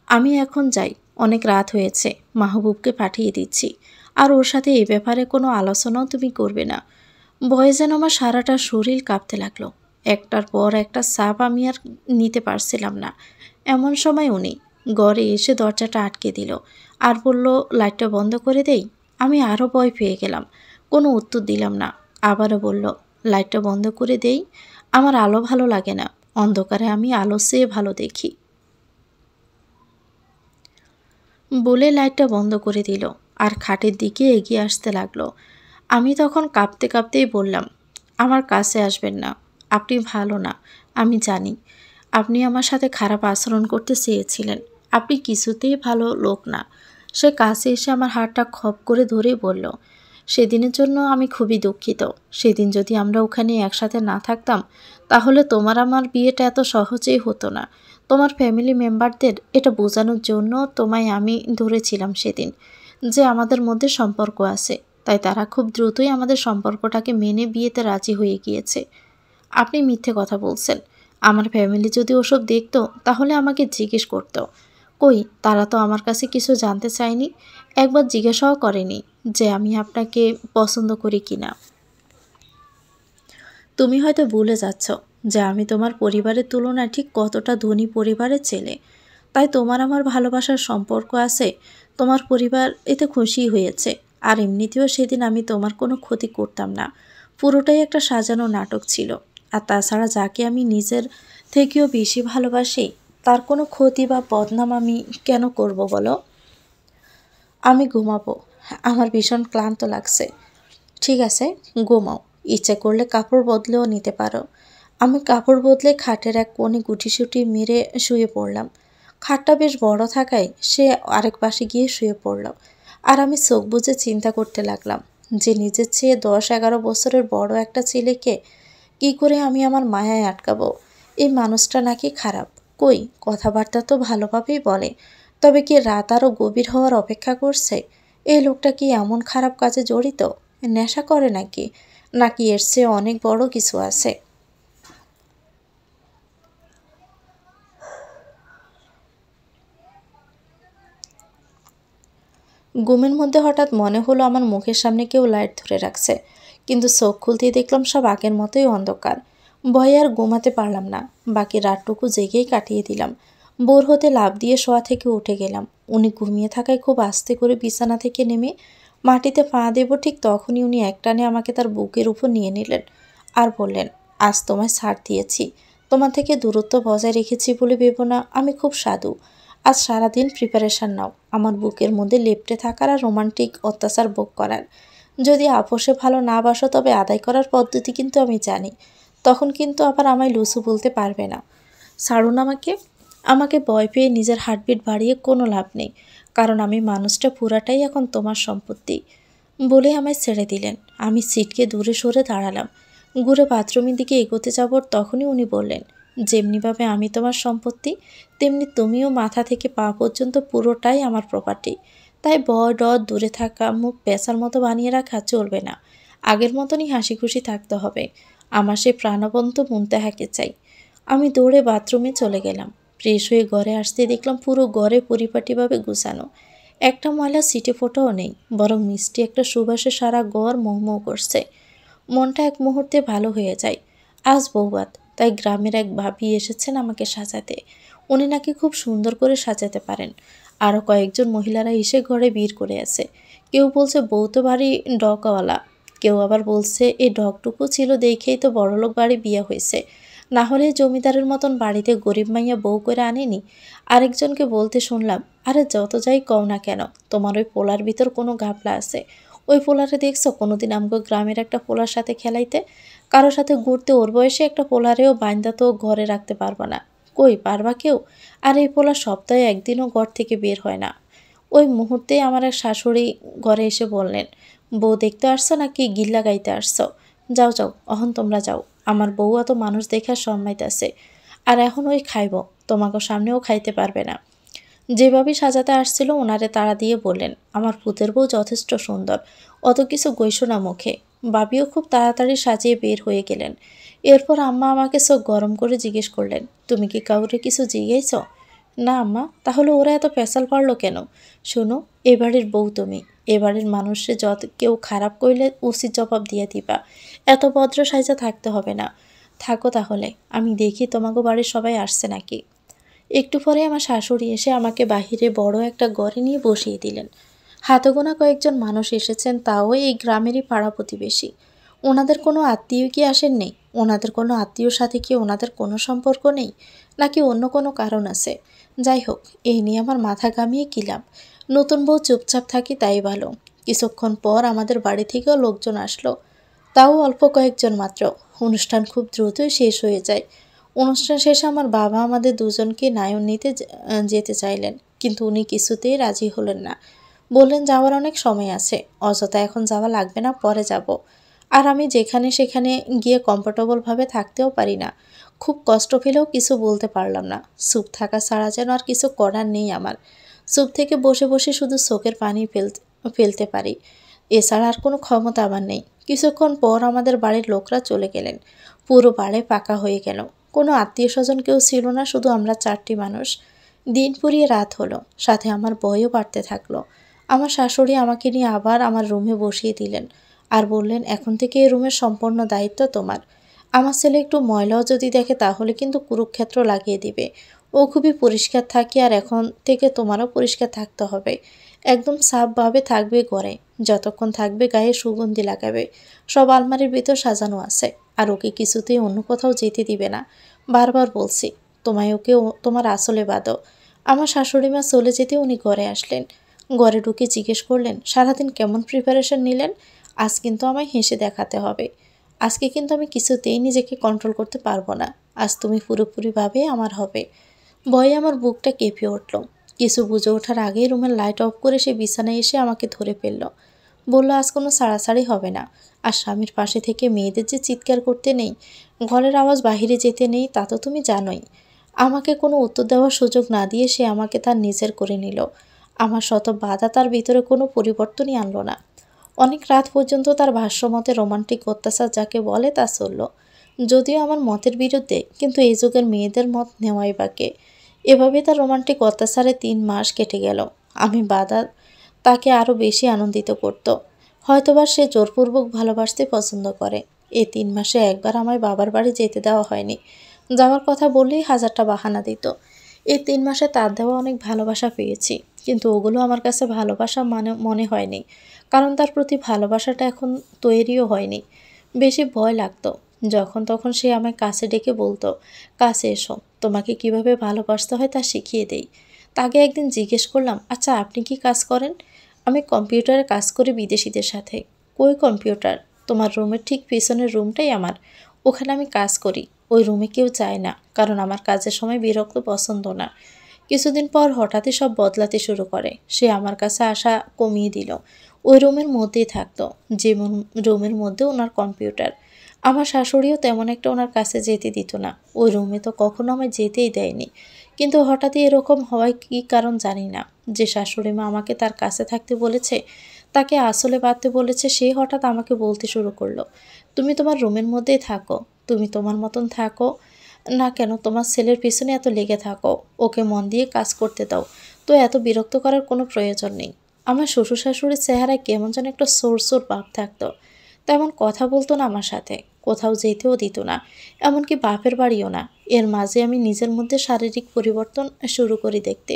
আমি এখন যাই, অনেক রাত হয়েছে। মাহবুবকে পাঠিয়ে দিচ্ছি। আর ওর সাথে এই ব্যাপারে কোনো আলোচনাও তুমি করবে না। ভয়ে যেন আমার সারাটা শরীর কাঁপতে লাগলো। একটার পর একটা চাপ আমি আর নিতে পারছিলাম না। এমন সময় উনি ঘরে এসে দরজাটা আটকে দিল আর বলল, লাইটটা বন্ধ করে দেই। আমি আরও ভয় পেয়ে গেলাম। কোনো উত্তর দিলাম না। আবারও বলল, লাইটটা বন্ধ করে দেই। আমার আলো ভালো লাগে না, অন্ধকারে আমি আলো চেয়ে ভালো দেখি। বলে লাইটটা বন্ধ করে দিল আর খাটের দিকে এগিয়ে আসতে লাগলো। আমি তখন কাঁপতে কাঁপতেই বললাম, আমার কাছে আসবেন না, আপনি ভালো না, আমি জানি। আপনি আমার সাথে খারাপ আচরণ করতে চেয়েছিলেন, আপনি কিছুতেই ভালো লোক না। সে কাছে এসে আমার হাতটা খপ করে ধরেই বলল, সেদিনের জন্য আমি খুবই দুঃখিত। সেদিন যদি আমরা ওখানে একসাথে না থাকতাম তাহলে তোমার আমার বিয়েটা এত সহজেই হতো না। তোমার ফ্যামিলি মেম্বারদের এটা বোঝানোর জন্য তোমায় আমি ধরেছিলাম সেদিন যে আমাদের মধ্যে সম্পর্ক আছে, তাই তারা খুব দ্রুতই আমাদের সম্পর্কটাকে মেনে বিয়েতে রাজি হয়ে গিয়েছে। আপনি মিথ্যে কথা বলছেন। আমার ফ্যামিলি যদি ওসব দেখতো তাহলে আমাকে জিজ্ঞেস করতো। কই, তারা তো আমার কাছে কিছু জানতে চায়নি, একবার জিজ্ঞাসাও করেনি যে আমি আপনাকে পছন্দ করি কিনা। তুমি হয়তো ভুলে যাচ্ছ যে আমি তোমার পরিবারের তুলনায় ঠিক কতটা ধনী পরিবারের ছেলে। তাই তোমার আমার ভালোবাসার সম্পর্ক আছে, তোমার পরিবার এতে খুশি হয়েছে। আর এমনিতেও সেদিন আমি তোমার কোনো ক্ষতি করতাম না, পুরোটাই একটা সাজানো নাটক ছিল। আর তাছাড়া যাকে আমি নিজের থেকেও বেশি ভালোবাসি তার কোনো ক্ষতি বা বদনাম আমি কেন করব বলো? আমি ঘুমাবো, আমার ভীষণ ক্লান্ত লাগছে। ঠিক আছে, ঘুমাও। ইচ্ছে করলে কাপড় বদলেও নিতে পারো। আমি কাপড় বদলে খাটের এক কোণে গুটিসুটি মেরে শুয়ে পড়লাম। খাটটা বেশ বড় থাকায় সে আরেক পাশে গিয়ে শুয়ে পড়ল। আর আমি চোখ বুজে চিন্তা করতে লাগলাম যে নিজের চেয়ে 10-11 বছরের বড় একটা ছেলেকে কি করে আমি আমার মায়ায় আটকাবো। এই মানুষটা নাকি খারাপ। কই, কথাবার্তা তো ভালোভাবেই বলে, তবে কি রাত আরও গভীর হওয়ার অপেক্ষা করছে? এই লোকটা কি এমন খারাপ কাজে জড়িত? নেশা করে নাকি, নাকি এর চেয়ে অনেক বড় কিছু আছে? ঘুমের মধ্যে হঠাৎ মনে হলো আমার মুখের সামনে কেউ লাইট ধরে রাখছে, কিন্তু চোখ খুলতেই দেখলাম সব আগের মতোই অন্ধকার। ভয়ে আর ঘুমাতে পারলাম না, বাকি রাতটুকু জেগেই কাটিয়ে দিলাম। বোর হতে লাফ দিয়ে শোয়া থেকে উঠে গেলাম। উনি ঘুমিয়ে থাকায় খুব আস্তে করে বিছানা থেকে নেমে মাটিতে পা দেব ঠিক তখনই উনি একটানে আমাকে তার বুকের উপর নিয়ে নিলেন আর বললেন, আজ তোমায় ছাড় দিয়েছি, তোমার থেকে দূরত্ব বজায় রেখেছি বলে ভেবো না আমি খুব সাধু। আজ সারাদিন প্রিপারেশন নাও আমার বুকের মধ্যে লেপ্টে থাকার আর রোমান্টিক অত্যাচার ভোগ করার। যদি আপোষে ভালো না বাসো তবে আদায় করার পদ্ধতি কিন্তু আমি জানি, তখন কিন্তু আবার আমায় লুসু বলতে পারবে না। ছাড়ুন আমাকে। আমাকে ভয় পেয়ে নিজের হার্টবিট বাড়িয়ে কোনো লাভ নেই, কারণ আমি মানুষটা পুরাটাই এখন তোমার সম্পত্তি। বলে আমায় ছেড়ে দিলেন। আমি সিটকে দূরে সরে দাঁড়ালাম। ঘুরে বাথরুমের দিকে এগোতে যাব তখনই উনি বললেন, যেমনিভাবে আমি তোমার সম্পত্তি তেমনি তুমিও মাথা থেকে পা পর্যন্ত পুরোটাই আমার প্রপার্টি। তাই বয় ডর দূরে থাকা, মুখ পেঁচার মতো বানিয়ে রাখা চলবে না। আগের মতনই হাসি খুশি থাকতে হবে। আমার সেই প্রাণবন্ত মুনতাহাকে চাই। আমি দৌড়ে বাথরুমে চলে গেলাম। ফ্রেশ হয়ে ঘরে আসতে দেখলাম পুরো ঘরে পরিপাটিভাবে গুছানো। একটা ময়লা সিটে ফোটাও নেই, বরং মিষ্টি একটা সুবাসে সারা ঘর মোহমোহ করছে। মনটা এক মুহূর্তে ভালো হয়ে যায়। আজ বৌভাত, তাই গ্রামের এক ভাবি এসেছেন আমাকে সাজাতে। উনি নাকি খুব সুন্দর করে সাজাতে পারেন। আরও কয়েকজন মহিলারা এসে ঘরে ভিড় করে আছে। কেউ বলছে বউ তো বাড়ি ডকওয়ালা, কেউ আবার বলছে এই ডকটুকু ছিল দেখেই তো বড়লোক বাড়ি বিয়ে হয়েছে, না হলে জমিদারের মতন বাড়িতে গরিব মাইয়া বউ করে আনেনি। আরেকজনকে বলতে শুনলাম, আরে যত যাই কও না কেন, তোমার ওই পোলার ভিতর কোনো ঘাপলা আছে। ওই পোলারে দেখছো কোনোদিন আমগো গ্রামের একটা পোলার সাথে খেলাইতে? কারো সাথে ঘুরতে? ওর বয়সে একটা পোলারেও বাইন্দা তো ঘরে রাখতে পারবা না। কই পারবা কেউ? আর এই পোলা সপ্তাহে একদিনও ঘর থেকে বের হয় না। ওই মুহূর্তেই আমার এক শাশুড়ি ঘরে এসে বললেন, বউ দেখতে আসছো নাকি গিল্লা গাইতে আসছো? যাও যাও, অহন তোমরা যাও। আমার বউ অত মানুষ দেখার সম্মাইতাছে, আর এখন ওই খাইব, তোমাকে সামনেও খাইতে পারবে না। যেভাবে সাজাতে আসছিল ওনারে তাড়া দিয়ে বললেন, আমার পুতের বউ যথেষ্ট সুন্দর, অত কিছু গৈশো না মুখে। বাবিও খুব তাড়াতাড়ি সাজিয়ে বের হয়ে গেলেন। এরপর আম্মা আমাকে চোখ গরম করে জিজ্ঞেস করলেন, তুমি কি কাউরে কিছু জিজ্ঞেস? না আম্মা। তাহলে ওরা এত পেঁচাল পারলো কেন? শোনো, এবাড়ির বউ তুমি, এবাড়ির মানুষে যত কেউ খারাপ করলে উচিত জবাব দিয়ে দিবা। এত ভদ্র সাইজা থাকতে হবে না। থাকো তাহলে, আমি দেখি তোমাকে বাড়ির সবাই আসছে নাকি। একটু পরে আমার শাশুড়ি এসে আমাকে বাহিরে বড় একটা ঘরে নিয়ে বসিয়ে দিলেন। হাতে গোনা কয়েকজন মানুষ এসেছেন, তাও এই গ্রামেরই পাড়া প্রতিবেশী। ওনাদের কোনো আত্মীয় কি আসেননি? ওনাদের কোনো আত্মীয়র সাথে কি ওনাদের কোনো সম্পর্ক নেই, নাকি অন্য কোনো কারণ আছে? যাই হোক, এই নিয়ে আমার মাথা ঘামিয়ে কি লাভ? নতুন বউ চুপচাপ থাকি তাই ভালো। কিছুক্ষণ পর আমাদের বাড়ি থেকেও লোকজন আসলো, তাও অল্প কয়েকজন মাত্র। অনুষ্ঠান খুব দ্রুতই শেষ হয়ে যায়। অনুষ্ঠান শেষে আমার বাবা আমাদের দুজনকে নায়ন নিতে যেতে চাইলেন, কিন্তু উনি কিছুতেই রাজি হলেন না। বললেন যাওয়ার অনেক সময় আছে, অযথা এখন যাওয়া লাগবে না, পরে যাব। আর আমি যেখানে সেখানে গিয়ে কমফোর্টেবলভাবে থাকতেও পারি না। খুব কষ্ট পেলেও কিছু বলতে পারলাম না। চুপ থাকা ছাড়া যেন আর কিছু করার নেই আমার। চুপ থেকে বসে বসে শুধু চোখের পানি ফেলতে পারি, এছাড়া আর কোনো ক্ষমতা আমার নেই। কিছুক্ষণ পর আমাদের বাড়ির লোকরা চলে গেলেন। পুরো বাড়ি ফাঁকা হয়ে গেল। কোনো আত্মীয় স্বজন কেউ ছিল না, শুধু আমরা 4টি মানুষ। দিন ফুরিয়ে রাত হলো, সাথে আমার ভয়ও বাড়তে থাকলো। আমার শাশুড়ি আমাকে নিয়ে আবার আমার রুমে বসিয়ে দিলেন আর বললেন, এখন থেকে এই রুমের সম্পূর্ণ দায়িত্ব তোমার। আমার ছেলে একটু ময়লাও যদি দেখে তাহলে কিন্তু কুরুক্ষেত্র লাগিয়ে দিবে। ও খুবই পরিষ্কার থাকে, আর এখন থেকে তোমারও পরিষ্কার থাকতে হবে। একদম সাফভাবে থাকবে ঘরে, যতক্ষণ থাকবে গায়ে সুগন্ধি লাগাবে। সব আলমারির ভিতর সাজানো আছে, আর ওকে কিছুতেই অন্য কোথাও যেতে দিবে না। বারবার বলছি তোমায়, ওকে তোমার আসলে বাঁধো। আমার শাশুড়ি মা চলে যেতে উনি ঘরে আসলেন। ঘরে ঢুকে জিজ্ঞেস করলেন, সারাদিন কেমন প্রিপারেশন নিলেন? আজ কিন্তু আমায় হেসে দেখাতে হবে। আজকে কিন্তু আমি কিছুতেই নিজেকে কন্ট্রোল করতে পারবো না। আজ তুমি পুরোপুরিভাবে আমার হবে। ভয়ে আমার বুকটা কেঁপে উঠল। কিছু বুঝে ওঠার আগেই রুমের লাইট অফ করে সে বিছানায় এসে আমাকে ধরে ফেলল। বলল, আজ কোনো ছাড়াছাড়ি হবে না। আর স্বামীর পাশে থেকে মেয়েদের যে চিৎকার করতে নেই, ঘরের আওয়াজ বাহিরে যেতে নেই, তা তো তুমি জানোই। আমাকে কোনো উত্তর দেওয়ার সুযোগ না দিয়ে সে আমাকে তার নিজের করে নিল। আমার শত বাধা তার ভিতরে কোনো পরিবর্তনই আনলো না। অনেক রাত পর্যন্ত তার ভাষ্যমতে রোমান্টিক অত্যাচার যাকে বলে তা চলল। যদিও আমার মতের বিরুদ্ধে, কিন্তু এই যুগের মেয়েদের মত নেওয়াই বাকে। এভাবে তার রোমান্টিক অত্যাচারে 3 মাস কেটে গেল। আমি বাধা তাকে আরও বেশি আনন্দিত করত। হয়তোবা সে জোরপূর্বক ভালোবাসতে পছন্দ করে। এই 3 মাসে একবার আমায় বাবার বাড়ি যেতে দেওয়া হয়নি। যাওয়ার কথা বললেই 1000টা বাহানা দিত। এই 3 মাসে তার দেওয়া অনেক ভালোবাসা পেয়েছি, কিন্তু ওগুলো আমার কাছে ভালোবাসা মনে হয়নি, কারণ তার প্রতি ভালোবাসাটা এখন তৈরিও হয়নি। বেশি ভয় লাগতো। যখন তখন সে আমায় কাছে ডেকে বলতো, কাছে এসো, তোমাকে কিভাবে ভালোবাসতে হয় তা শিখিয়ে দেই। তাকে একদিন জিজ্ঞেস করলাম, আচ্ছা আপনি কি কাজ করেন? আমি কম্পিউটারে কাজ করি বিদেশিদের সাথে। কই কম্পিউটার? তোমার রুমের ঠিক পিছনের রুমটাই আমার, ওখানে আমি কাজ করি। ওই রুমে কেউ যায় না, কারণ আমার কাজের সময় বিরক্ত পছন্দ না। কিছুদিন পর হঠাৎই সব বদলাতে শুরু করে। সে আমার কাছে আসা কমিয়ে দিল। ওই রুমের মধ্যেই থাকতো, যে রুমের মধ্যে ওনার কম্পিউটার। আমার শাশুড়িও তেমন একটা ওনার কাছে যেতে দিত না। ওই রুমে তো কখনো আমায় যেতেই দেয়নি। কিন্তু হঠাৎই এরকম হওয়ায় কী কারণ জানি না। যে শাশুড়ি মা আমাকে তার কাছে থাকতে বলেছে, তাকে আসলে বাঁধতে বলেছে, সে হঠাৎ আমাকে বলতে শুরু করলো, তুমি তোমার রুমের মধ্যেই থাকো, তুমি তোমার মতন থাকো না কেন, তোমার ছেলের পিছনে এত লেগে থাকো, ওকে মন দিয়ে কাজ করতে দাও, তো এত বিরক্ত করার কোনো প্রয়োজন নেই। আমার শ্বশুর শাশুড়ির চেহারায় কেমন যেন একটা সোর সোর ভাব থাকতো। তেমন কথা বলতো না আমার সাথে, কোথাও যেতেও দিত না, এমনকি বাপের বাড়িও না। এর মাঝে আমি নিজের মধ্যে শারীরিক পরিবর্তন শুরু করি দেখতে।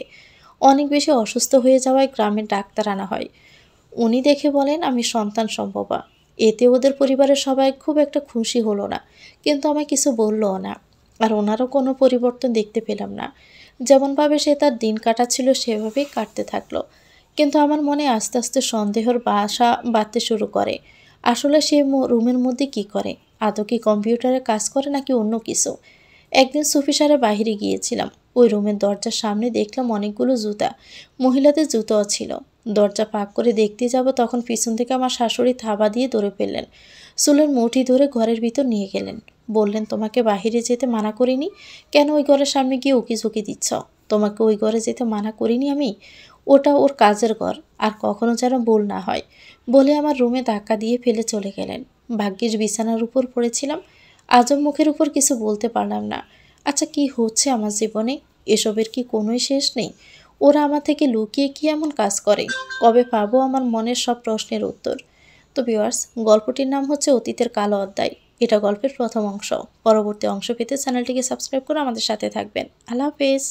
অনেক বেশি অসুস্থ হয়ে যাওয়ায় গ্রামের ডাক্তার আনা হয়। উনি দেখে বলেন আমি সন্তান সম্ভবা। এতে ওদের পরিবারের সবাই খুব একটা খুশি হলো না, কিন্তু আমায় কিছু বললও না। আর ওনারও কোনো পরিবর্তন দেখতে পেলাম না। যেমনভাবে সে তার দিন কাটাচ্ছিল সেভাবেই কাটতে থাকলো। কিন্তু আমার মনে আস্তে আস্তে সন্দেহের বাসা বাঁধতে শুরু করে। আসলে সে রুমের মধ্যে কি করে? আদৌ কি কম্পিউটারে কাজ করে নাকি অন্য কিছু? একদিন সুফিসারে বাহিরে গিয়েছিলাম। ওই রুমের দরজার সামনে দেখলাম অনেকগুলো জুতা, মহিলাদের জুতোও ছিল। দরজা পাক করে দেখতে যাব, তখন পিছন থেকে আমার শাশুড়ি থাবা দিয়ে ধরে ফেললেন। চুলের মুঠি ধরে ঘরের ভিতর নিয়ে গেলেন। বললেন, তোমাকে বাহিরে যেতে মানা করিনি? কেন ওই ঘরের সামনে গিয়ে উকি ঝুঁকি দিচ্ছ? তোমাকে ওই ঘরে যেতে মানা করিনি আমি? ওটা ওর কাজের ঘর, আর কখনো যেন ভুল না হয়। বলে আমার রুমে ধাক্কা দিয়ে ফেলে চলে গেলেন। ভাগ্যিস বিছানার উপর পড়েছিলাম। আজও মুখের উপর কিছু বলতে পারলাম না। আচ্ছা, কি হচ্ছে আমার জীবনে? এসবের কি কোনোই শেষ নেই? ওরা আমার থেকে লুকিয়ে কি এমন কাজ করে? কবে পাবো আমার মনের সব প্রশ্নের উত্তর? তো ভিউয়ার্স, গল্পটির নাম হচ্ছে অতীতের কালো অধ্যায়। এটা গল্পের প্রথম অংশ। পরবর্তী অংশ পেতে চ্যানেলটিকে সাবস্ক্রাইব করে আমাদের সাথে থাকবেন। আল্লাহ হাফেজ।